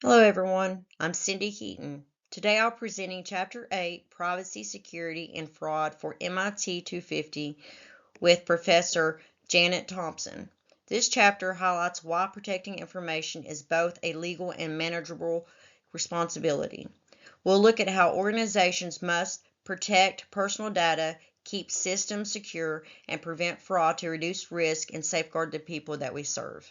Hello everyone, I'm Cindy Heaton. Today I'll be presenting Chapter 8, Privacy, Security, and Fraud for MIT 250 with Professor Janet Thompson. This chapter highlights why protecting information is both a legal and manageable responsibility. We'll look at how organizations must protect personal data, keep systems secure, and prevent fraud to reduce risk and safeguard the people that we serve.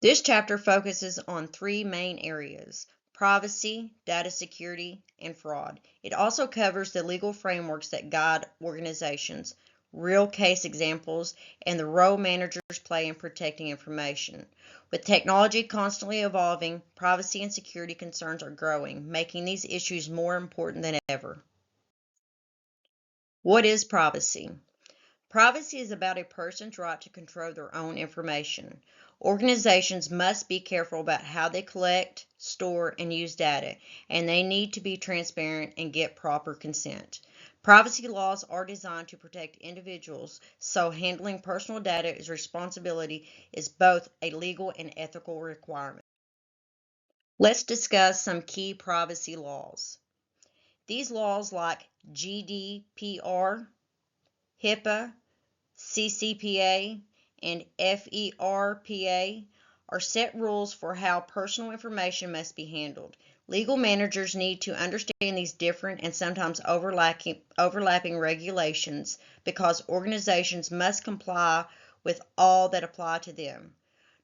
This chapter focuses on three main areas: privacy, data security, and fraud. It also covers the legal frameworks that guide organizations, real case examples, and the role managers play in protecting information. With technology constantly evolving, privacy and security concerns are growing, making these issues more important than ever. What is privacy? Privacy is about a person's right to control their own information. Organizations must be careful about how they collect, store, and use data, and they need to be transparent and get proper consent. Privacy laws are designed to protect individuals, so handling personal data as responsibility is both a legal and ethical requirement. Let's discuss some key privacy laws. These laws, like GDPR, HIPAA, CCPA, and FERPA are set rules for how personal information must be handled. Legal managers need to understand these different and sometimes overlapping regulations because organizations must comply with all that apply to them.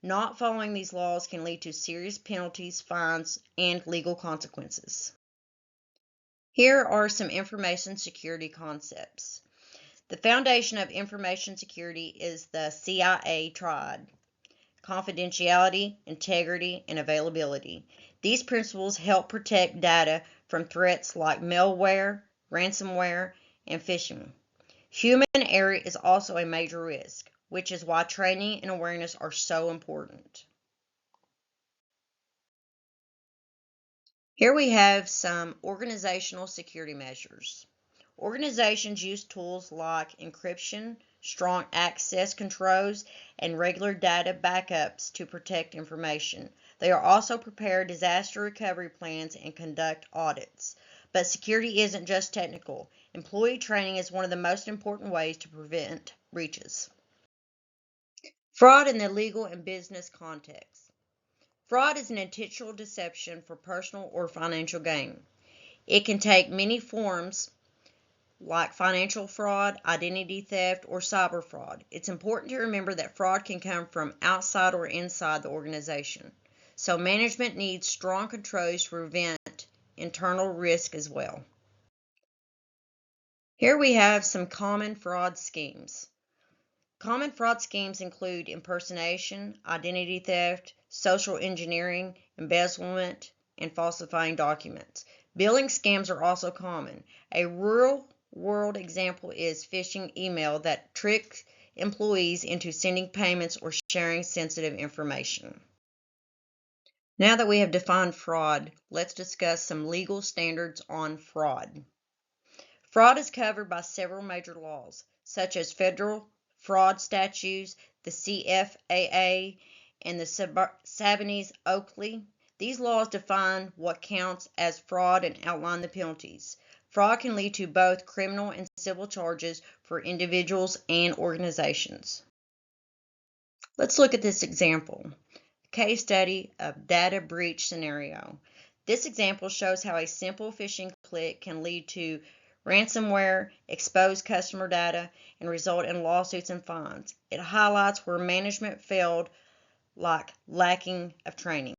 Not following these laws can lead to serious penalties, fines, and legal consequences. Here are some information security concepts. The foundation of information security is the CIA triad: confidentiality, integrity, and availability. These principles help protect data from threats like malware, ransomware, and phishing. Human error is also a major risk, which is why training and awareness are so important. Here we have some organizational security measures. Organizations use tools like encryption, strong access controls, and regular data backups to protect information. They are also prepare disaster recovery plans and conduct audits. But security isn't just technical. Employee training is one of the most important ways to prevent breaches. Fraud in the legal and business context. Fraud is an intentional deception for personal or financial gain. It can take many forms, like financial fraud, identity theft, or cyber fraud. It's important to remember that fraud can come from outside or inside the organization. So management needs strong controls to prevent internal risk as well. Here we have some common fraud schemes. Common fraud schemes include impersonation, identity theft, social engineering, embezzlement, and falsifying documents. Billing scams are also common. A real-world example is phishing email that tricks employees into sending payments or sharing sensitive information. Now that we have defined fraud, let's discuss some legal standards on fraud. Fraud is covered by several major laws, such as federal fraud statutes, the CFAA, and the Sarbanes-Oxley. These laws define what counts as fraud and outline the penalties. Fraud can lead to both criminal and civil charges for individuals and organizations. Let's look at this example. Case study of data breach scenario. This example shows how a simple phishing click can lead to ransomware, expose customer data, and result in lawsuits and fines. It highlights where management failed, like lacking of training.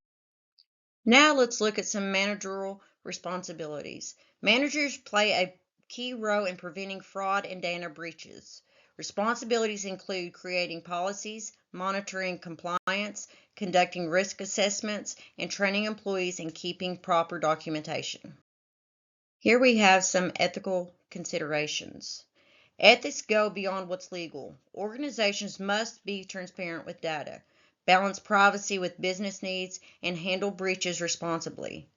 Now let's look at some managerial responsibilities. Managers play a key role in preventing fraud and data breaches. Responsibilities include creating policies, monitoring compliance, conducting risk assessments, and training employees and keeping proper documentation. Here we have some ethical considerations. Ethics go beyond what's legal. Organizations must be transparent with data, balance privacy with business needs, and handle breaches responsibly,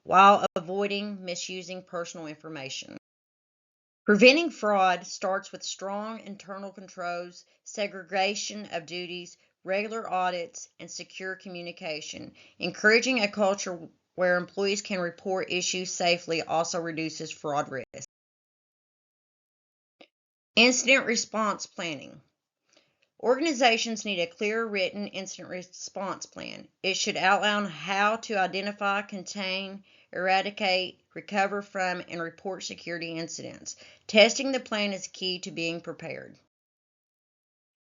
while avoiding misusing personal information. Preventing fraud starts with strong internal controls, segregation of duties, regular audits, and secure communication. Encouraging a culture where employees can report issues safely also reduces fraud risk. Incident response planning. Organizations need a clear written incident response plan. It should outline how to identify, contain, eradicate, recover from, and report security incidents. Testing the plan is key to being prepared.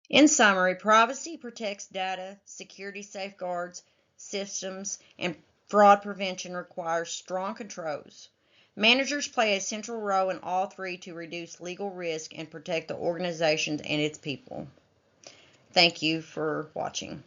In summary, privacy protects data, security safeguards, systems, and fraud prevention requires strong controls. Managers play a central role in all three to reduce legal risk and protect the organization and its people. Thank you for watching.